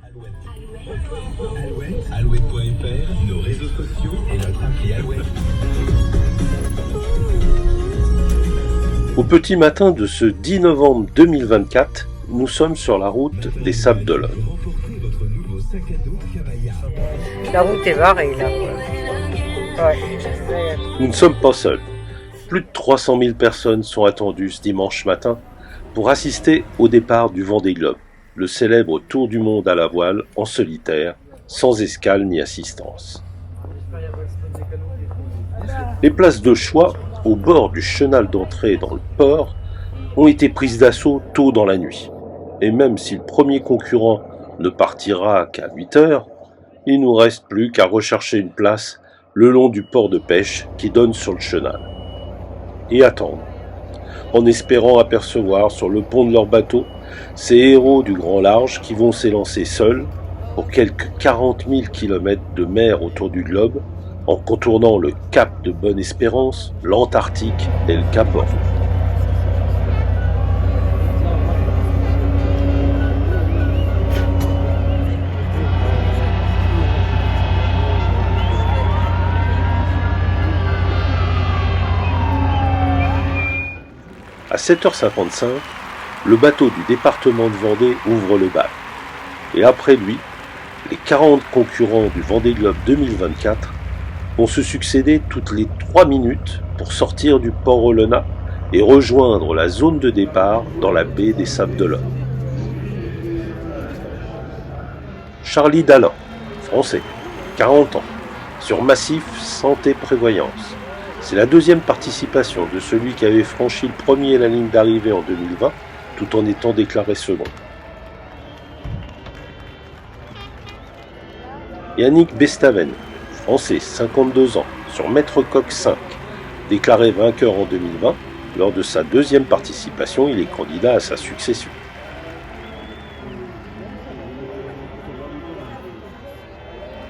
Alouette, alouette.fr, nos réseaux sociaux et notre appli Alouette. Au petit matin de ce 10 novembre 2024, nous sommes sur la route des Sables d'Olonne. Remportez votre nouveau sac à dos Cabaya. La route est barrée là. Ouais. Nous ne sommes pas seuls. Plus de 300 000 personnes sont attendues ce dimanche matin pour assister au départ du Vendée Globe, le célèbre tour du monde à la voile en solitaire, sans escale ni assistance. Les places de choix, au bord du chenal d'entrée dans le port, ont été prises d'assaut tôt dans la nuit. Et même si le premier concurrent ne partira qu'à 8 heures, il ne nous reste plus qu'à rechercher une place le long du port de pêche qui donne sur le chenal. Et attendre, en espérant apercevoir sur le pont de leur bateau ces héros du grand large qui vont s'élancer seuls pour quelques 40 000 km de mer autour du globe, en contournant le cap de Bonne-Espérance, l'Antarctique et le Cap Horn. À 7h55, le bateau du département de Vendée ouvre le bal. Et après lui, les 40 concurrents du Vendée Globe 2024 vont se succéder toutes les 3 minutes pour sortir du port Olona et rejoindre la zone de départ dans la baie des Sables d'Olonne. Charlie Dalin, français, 40 ans, sur Massif Santé Prévoyance. C'est la deuxième participation de celui qui avait franchi le premier la ligne d'arrivée en 2020, tout en étant déclaré second. Yannick Bestaven, français, 52 ans, sur Maître Coq 5, déclaré vainqueur en 2020. Lors de sa deuxième participation, il est candidat à sa succession.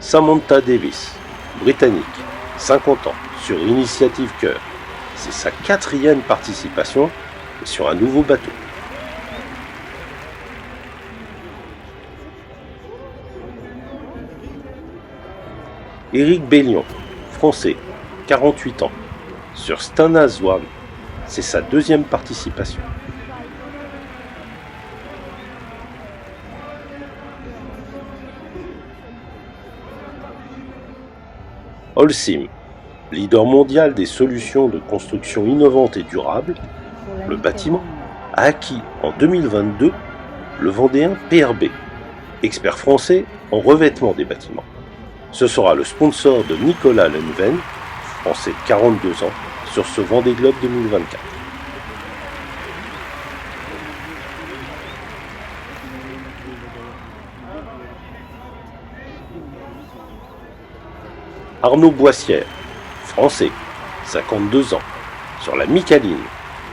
Samantha Davis, britannique, 50 ans, sur Initiative Cœur. C'est sa 4e participation et sur un nouveau bateau. Éric Bellion, français, 48 ans, sur Stanaz Wall. C'est sa 2e participation. Holcim, leader mondial des solutions de construction innovantes et durables, le bâtiment, a acquis en 2022 le Vendéen PRB, expert français en revêtement des bâtiments. Ce sera le sponsor de Nicolas Lenven, français de 42 ans, sur ce Vendée Globe 2024. Arnaud Boissière, français, 52 ans, sur la Micaline.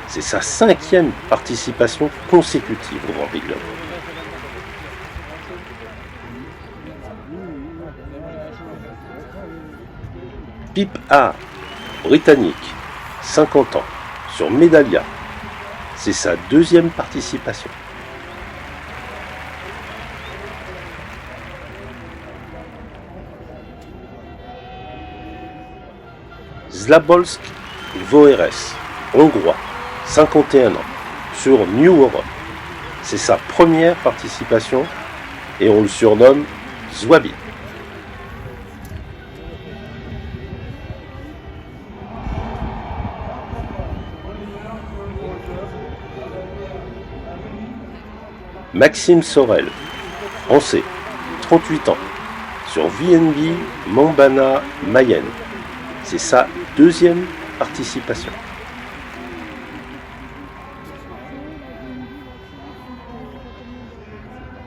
C'est sa 5e participation consécutive au Vendée Globe. Pip A, britannique, 50 ans, sur Medallia. C'est sa 2e participation. Zlabolsk Voeres, hongrois, 51 ans, sur New Europe. C'est sa première participation et on le surnomme Zwabi. Maxime Sorel, français, 38 ans, sur VNB Mambana Mayenne. C'est sa 2e participation.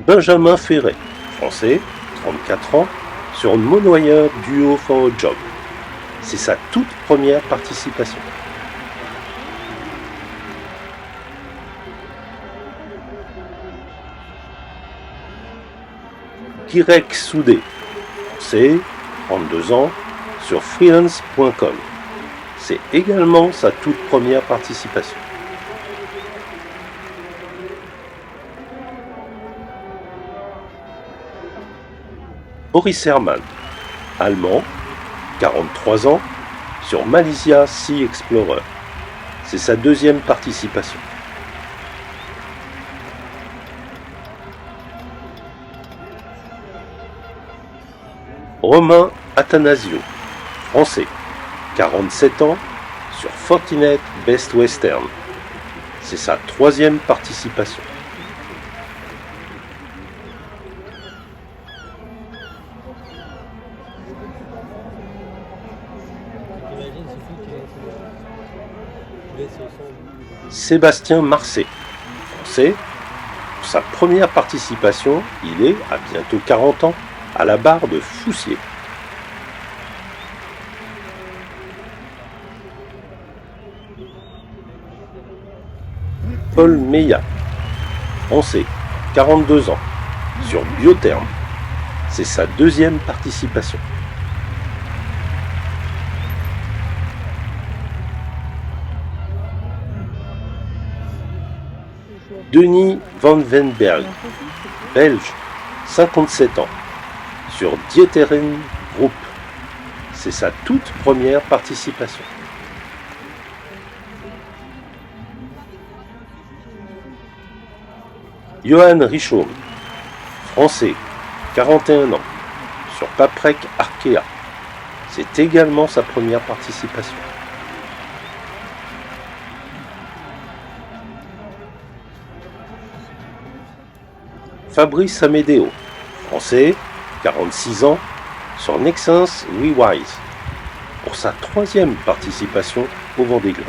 Benjamin Ferret, français, 34 ans, sur Monoyer Duo for a Job. C'est sa toute première participation. Kirek Soudé, français, 32 ans, sur freelance.com. C'est également sa toute première participation. Boris Herrmann, allemand, 43 ans, sur Malaysia Sea Explorer. C'est sa deuxième participation. Romain Attanasio, français, 47 ans, sur Fortinet Best Western. C'est sa troisième participation. Sébastien Marcet, français, pour sa première participation, il est, à bientôt 40 ans, à la barre de Foussier. Paul Meillat, français, 42 ans, sur Biotherm. C'est sa deuxième participation. Denis Van Venberg, belge, 57 ans, sur Dieteren Group. C'est sa toute première participation. Johan Richaume, français, 41 ans, sur Paprec Arkea. C'est également sa première participation. Fabrice Amédéo, français, 46 ans, sur Nexens WeWise, pour sa troisième participation au Vendée Globe.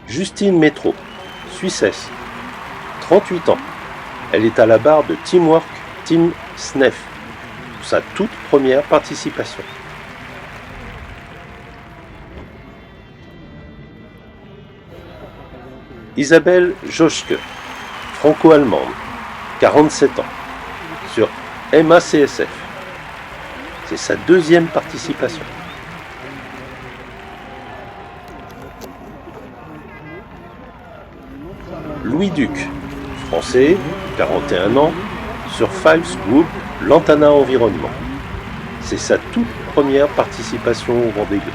Justine Métro, Suissesse, 38 ans. Elle est à la barre de Teamwork Team SNEF pour sa toute première participation. Isabelle Joschke, franco-allemande, 47 ans, sur MACSF. C'est sa deuxième participation. Louis Duc, français, 41 ans, sur Fives Group Lantana Environnement. C'est sa toute première participation au Vendée Globe.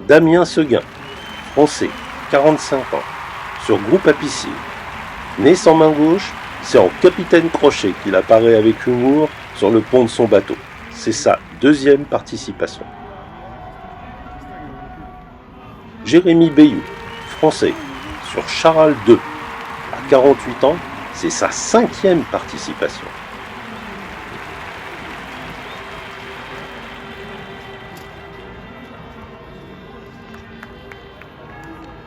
Damien Seguin, français, 45 ans, sur Groupe Apicil. Né sans main gauche, c'est en capitaine crochet qu'il apparaît avec humour sur le pont de son bateau. C'est sa deuxième participation. Jérémy Bayou, français, sur Charal 2. À 48 ans, c'est sa cinquième participation.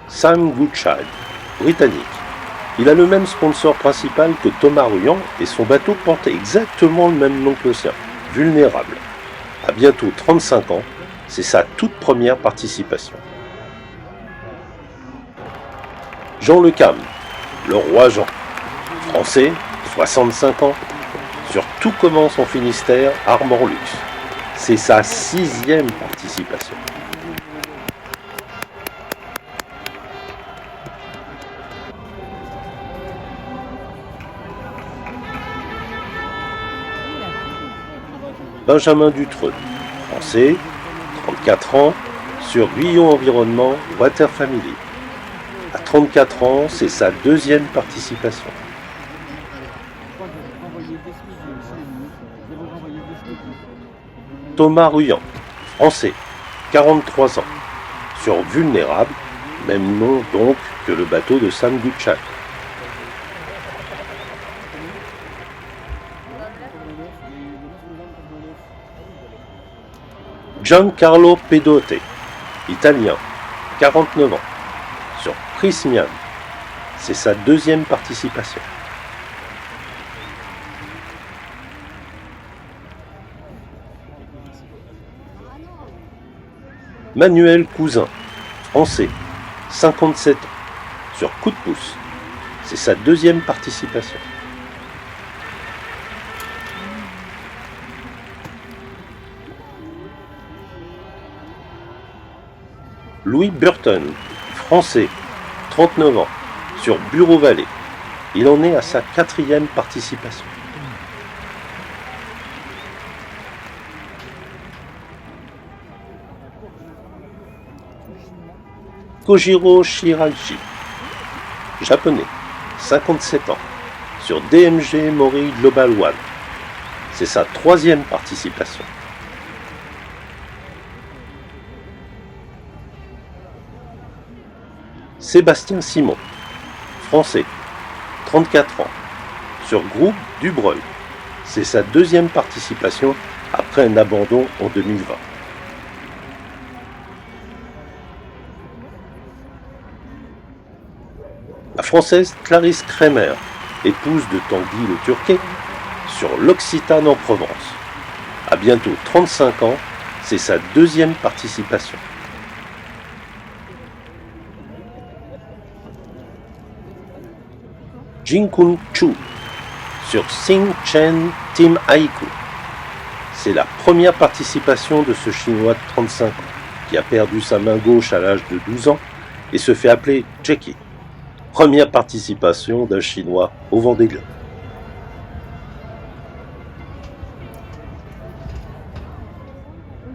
Sam Goodchild, britannique. Il a le même sponsor principal que Thomas Ruyant et son bateau porte exactement le même nom que le sien, Vulnérable. À bientôt 35 ans, c'est sa toute première participation. Jean Le Cam, le roi Jean, français, 65 ans, sur Tout commence en Finistère, Armor Luxe. C'est sa sixième participation. Benjamin Dutreux, français, 34 ans, sur Guyon Environnement, Water Family. À 34 ans, c'est sa deuxième participation. Thomas Ruyant, français, 43 ans, sur Vulnérable, même nom donc que le bateau de Sam Goodchild. Giancarlo Pedote, italien, 49 ans, sur Prismian. C'est sa deuxième participation. Manuel Cousin, français, 57 ans, sur Coup de pouce. c'est sa deuxième participation. Louis Burton, français, 39 ans, sur Bureau Valley. Il en est à sa 4e participation. Kojiro Shiraishi, japonais, 57 ans, sur DMG Mori Global One. C'est sa 3e participation. Sébastien Simon, français, 34 ans, sur Groupe Dubreuil. C'est sa 2e participation après un abandon en 2020. La française Clarisse Kremer, épouse de Tanguy Le Turquet, sur l'Occitane en Provence. À bientôt 35 ans, c'est sa 2e participation. Jin-kun Chu, sur Sing Chen Team Haiku. C'est la première participation de ce Chinois de 35 ans, qui a perdu sa main gauche à l'âge de 12 ans et se fait appeler Jackie. Première participation d'un Chinois au Vendée Globe.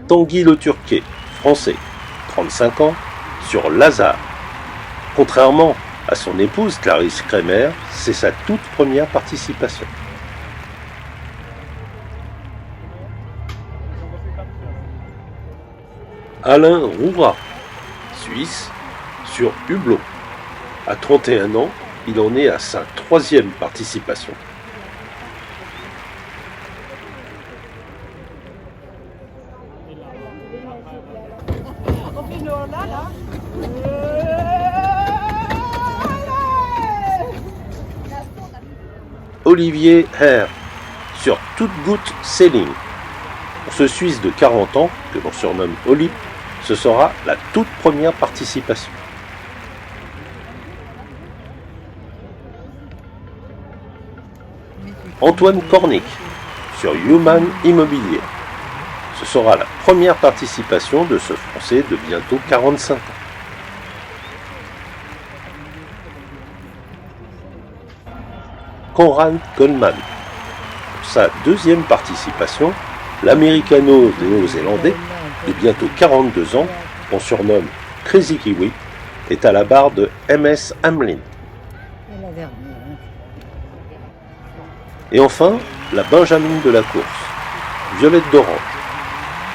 Tanguy Le Turquet, français, 35 ans, sur Lazare. Contrairement à son épouse Clarisse Kremer, c'est sa toute première participation. Alain Roura, Suisse, sur Hublot. À 31 ans, il en est à sa 3e participation. Olivier Herr, sur Toute Goutte Sailing. Pour ce Suisse de 40 ans, que l'on surnomme Oli, ce sera la toute première participation. Antoine Cornic, sur Human Immobilier. Ce sera la première participation de ce Français de bientôt 45 ans. Conrad Goldman. Pour sa 2e participation, l'américano-néo-zélandais de bientôt 42 ans, qu'on surnomme Crazy Kiwi, est à la barre de MS Hamlin. Et enfin, la Benjamin de la course, Violette d'Orange.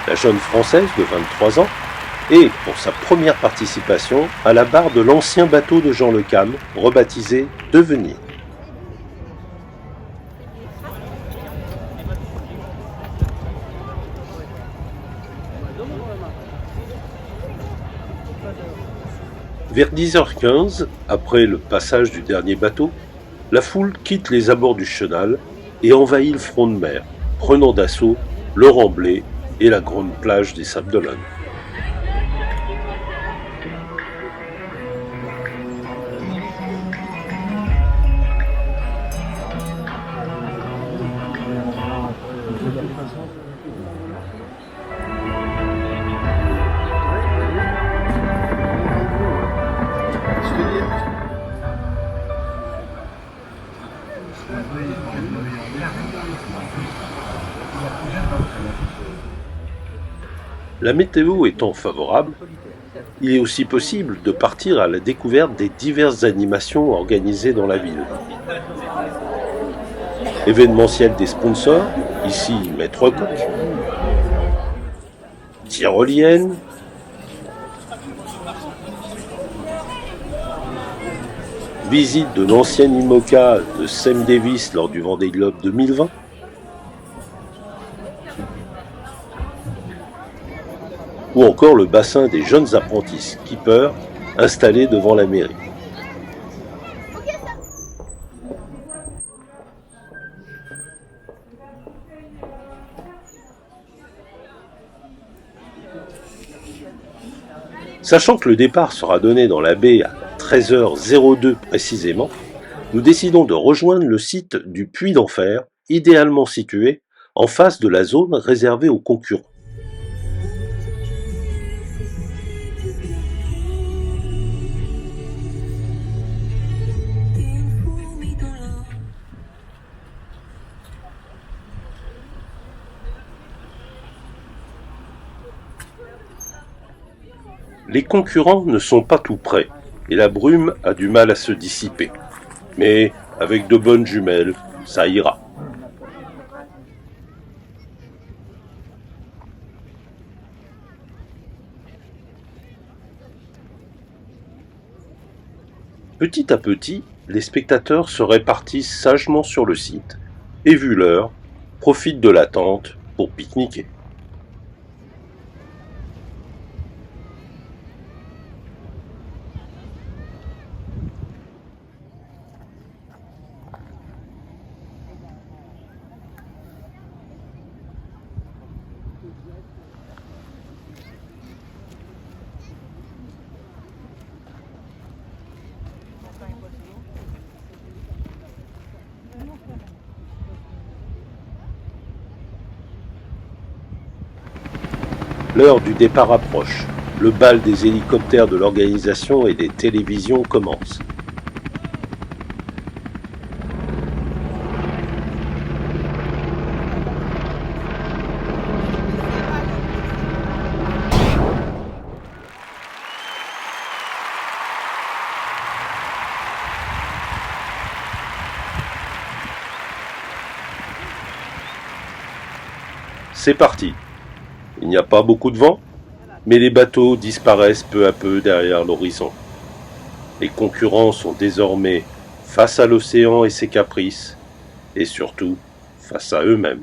La jeune Française de 23 ans est, pour sa première participation, à la barre de l'ancien bateau de Jean Le Cam, rebaptisé Devenir. Vers 10h15, après le passage du dernier bateau, la foule quitte les abords du chenal et envahit le front de mer, prenant d'assaut le Remblai et la grande plage des Sables d'Olonne. La météo étant favorable, il est aussi possible de partir à la découverte des diverses animations organisées dans la ville. Événementiel des sponsors, ici Maître Cook, tyrolienne, visite de l'ancienne IMOCA de Sam Davis lors du Vendée Globe 2020, ou encore le bassin des jeunes apprentis skippers installés devant la mairie. Sachant que le départ sera donné dans la baie à 13h02 précisément, nous décidons de rejoindre le site du Puy d'Enfer, idéalement situé en face de la zone réservée aux concurrents. Les concurrents ne sont pas tout près, et la brume a du mal à se dissiper. Mais avec de bonnes jumelles, ça ira. Petit à petit, les spectateurs se répartissent sagement sur le site, et vu l'heure, profitent de l'attente pour pique-niquer. L'heure du départ approche. Le bal des hélicoptères de l'organisation et des télévisions commence. C'est parti. Il n'y a pas beaucoup de vent, mais les bateaux disparaissent peu à peu derrière l'horizon. Les concurrents sont désormais face à l'océan et ses caprices, et surtout face à eux-mêmes.